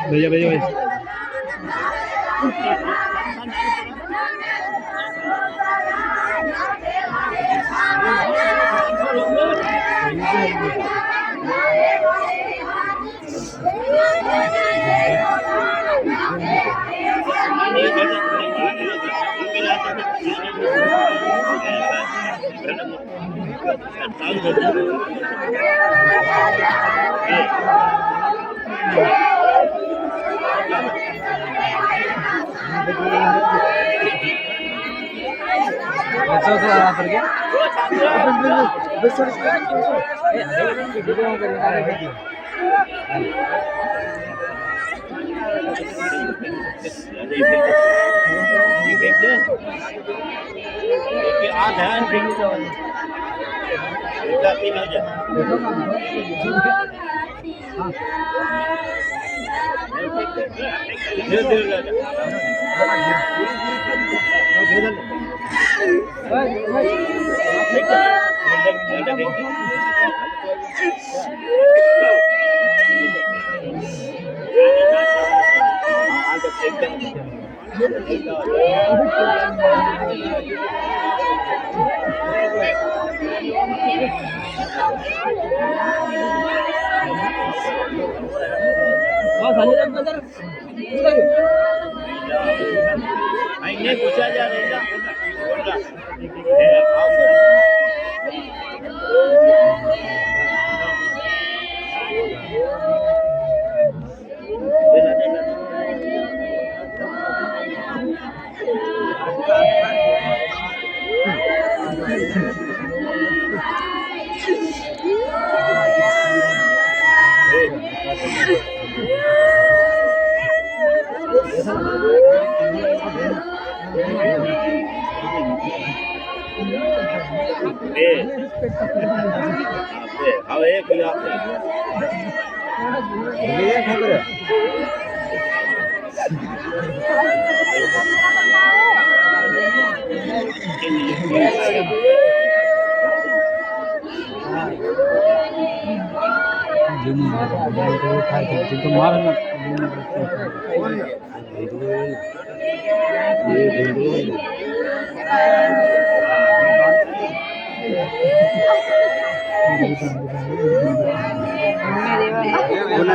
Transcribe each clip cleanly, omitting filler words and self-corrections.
भैया भैया भाई पूछा जा रहा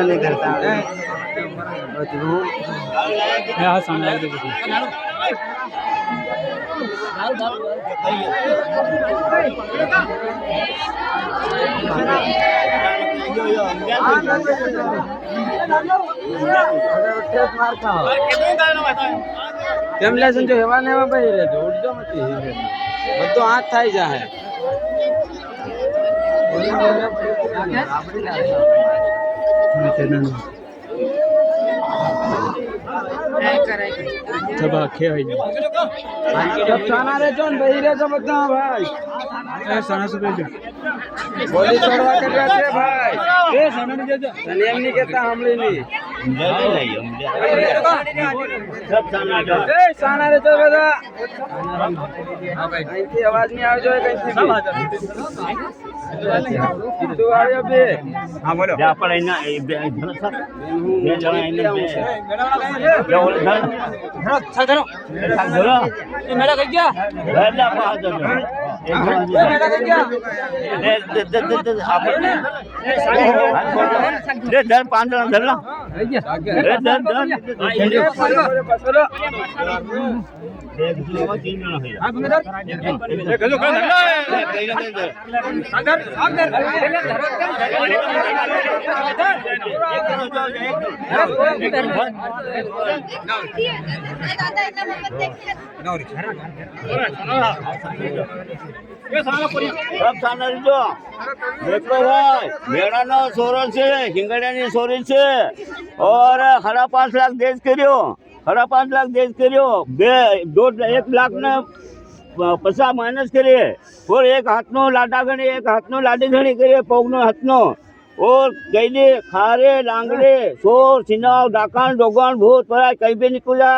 नहीं करता सामने કેમ લેસન જો હેવાને એવા ભાઈ રે જો ઉડજો મતી બધો હાથ થાય જાહે सब आखे भाई सब साना रे जोन भाई रे जो बता भाई ए साना से भेजो बोली छोड़वा कर रहे थे भाई ए साना ने भेजो नियम नहीं कहता हमले नहीं सब साना ए साना रे जो बता हां भाई कहीं की आवाज नहीं आवे जो कहीं से सब आ जा तू आ रे बे हां बोलो जा पर इना सब मैं जरा इना धरो ये मेरा कह गया मेरा पास दो ये मेरा कह गया दे धर 5 जन धर ला मेरा ना सोरल से हिंगड़िया सोरी से और 5.5 लाख देश करो 5.5 लाख देश करो 1 लाख ने 50 माइनस करे और एक हाथ नो लाटा गणी एक हाथ नो लाटी गणी करे पग नो हाथ नो और गैली खारे लांगड़े सोर सिनाव डाकान डोगान भूत पड़ा कई भी निकला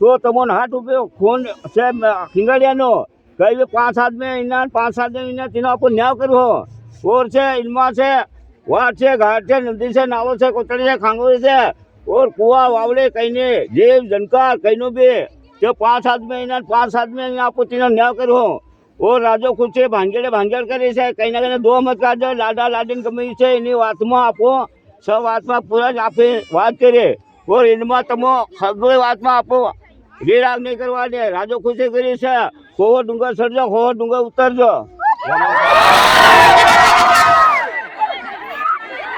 तो तमोन हाथ उपयोग खून से हिंगड़िया नो कहीं भी 5-7 में इन्हें 5-7 में इन्हें तीनों आपको न्याय करो और से इनमा से वाट से घाट से नदी से नावल से कोतड़ी से खांगोरी से और कुआ वावड़े कहीं ने जीव जनकार कहीं नो भी जो 5-7 में इन्हें 5-7 में इन्हें आपको तीनों न्याय करो और राजो खुद से भांगेड़ करे से कहीं ना कहीं दो मत का जो लाडा लाडीन कमी से इन्हीं आत्मा आपो सब आत्मा पूरा आपे बात करे और इनमा तमो सगळे आत्मा आपो गिराग नहीं करवा दे राजो खुशी करी से होवो डूंगर चढ़जो होवो डूंगर उतरजो